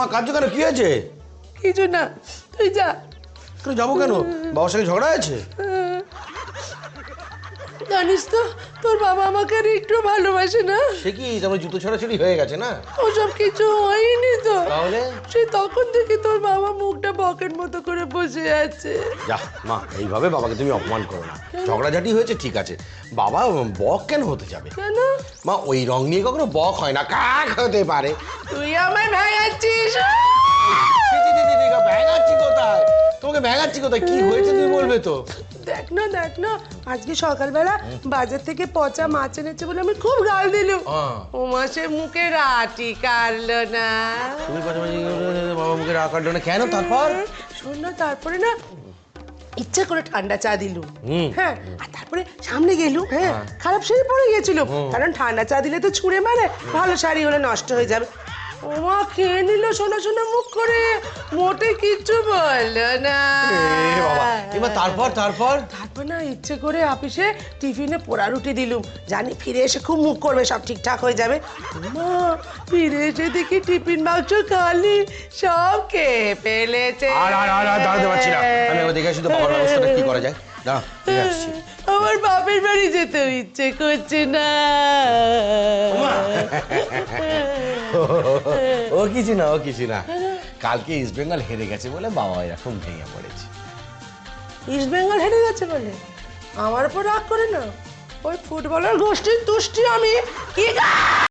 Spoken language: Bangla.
মা কাঁদছো কেন? কি হয়েছে? কিছু না, তুই যা। যাবো কেন? বাবার সঙ্গে ঝগড়া আছে? জানিস তো তোর বাবা আমাকে আর একটু ভালোবাসে না। সে কি তোমার জুতো ছড়াছড়ি হয়ে গেছে না? ওসব কিছু হয়নি তো। তাহলে সে তখন থেকে তোর বাবা মুখটা বকের মতো করে বসে আছে। যা মা, এইভাবে বাবাকে তুমি অপমান করো না। ঝগড়াঝাটি হয়েছে ঠিক আছে, বাবা বক কেন হতে যাবে? কেন? মা ওই রং নিয়ে কখনো বক হয় না, কাক হতে পারে। তুই আমায় ভেঙাচ্ছিস। ভেঙাচ্ছি কোথায়? তোমাকে ভেঙাচ্ছি কোথায়? কি হয়েছে তুমি বলবে তো? দেখ না, আজকে সকালবেলা বাজার থেকে পচা মাছ এনেছে বলে আমি খুব গাল দিলুম। ও মাসের মুখে রাটি কাটলো না। তুমি পাশাপাশি বাবা মুখে রাগ কাটলো না কেন? তারপর শোন না, তারপরে না ইচ্ছা করে ঠান্ডা চা দিলুম। হ্যাঁ, আর তারপরে সামনে গেলুম। হ্যাঁ, খারাপ শাড়ি পরে গেছিল, কারণ ঠান্ডা চা দিলে তো ছুঁড়ে মারে, ভালো শাড়ি হলে নষ্ট হয়ে যাবে। ওমা খেয়ে নিল সোনা সোনা মুখ করে, মোটে কিচ্ছু বললো না। এবার তারপর তারপর না ইচ্ছে করে অফিসে টিফিনে পোড়া রুটি দিলুম, জানি ফিরে এসে খুব মুখ করবে, সব ঠিকঠাক হয়ে যাবে। মা ফিরে এসে দেখি টিফিন বাক্স খালি, সব খেয়ে ফেলেছে। দাঁড়াতে পারছি না আমি। এবার দেখে শুধু বাবার ব্যবস্থাটা কি করা যায়। দাঁড়া, আসছি। আমার বাপের বাড়ি যেতেও ইচ্ছে করছে না। ও কিছু না কালকে ইস্ট বেঙ্গল হেরে গেছে বলে বাবা এরকম ভেঙে পড়েছে। ইস্ট বেঙ্গল হেরে গেছে বলে আমার উপর রাগ করে না? ওই ফুটবলের গোষ্ঠীর তুষ্টি আমি কি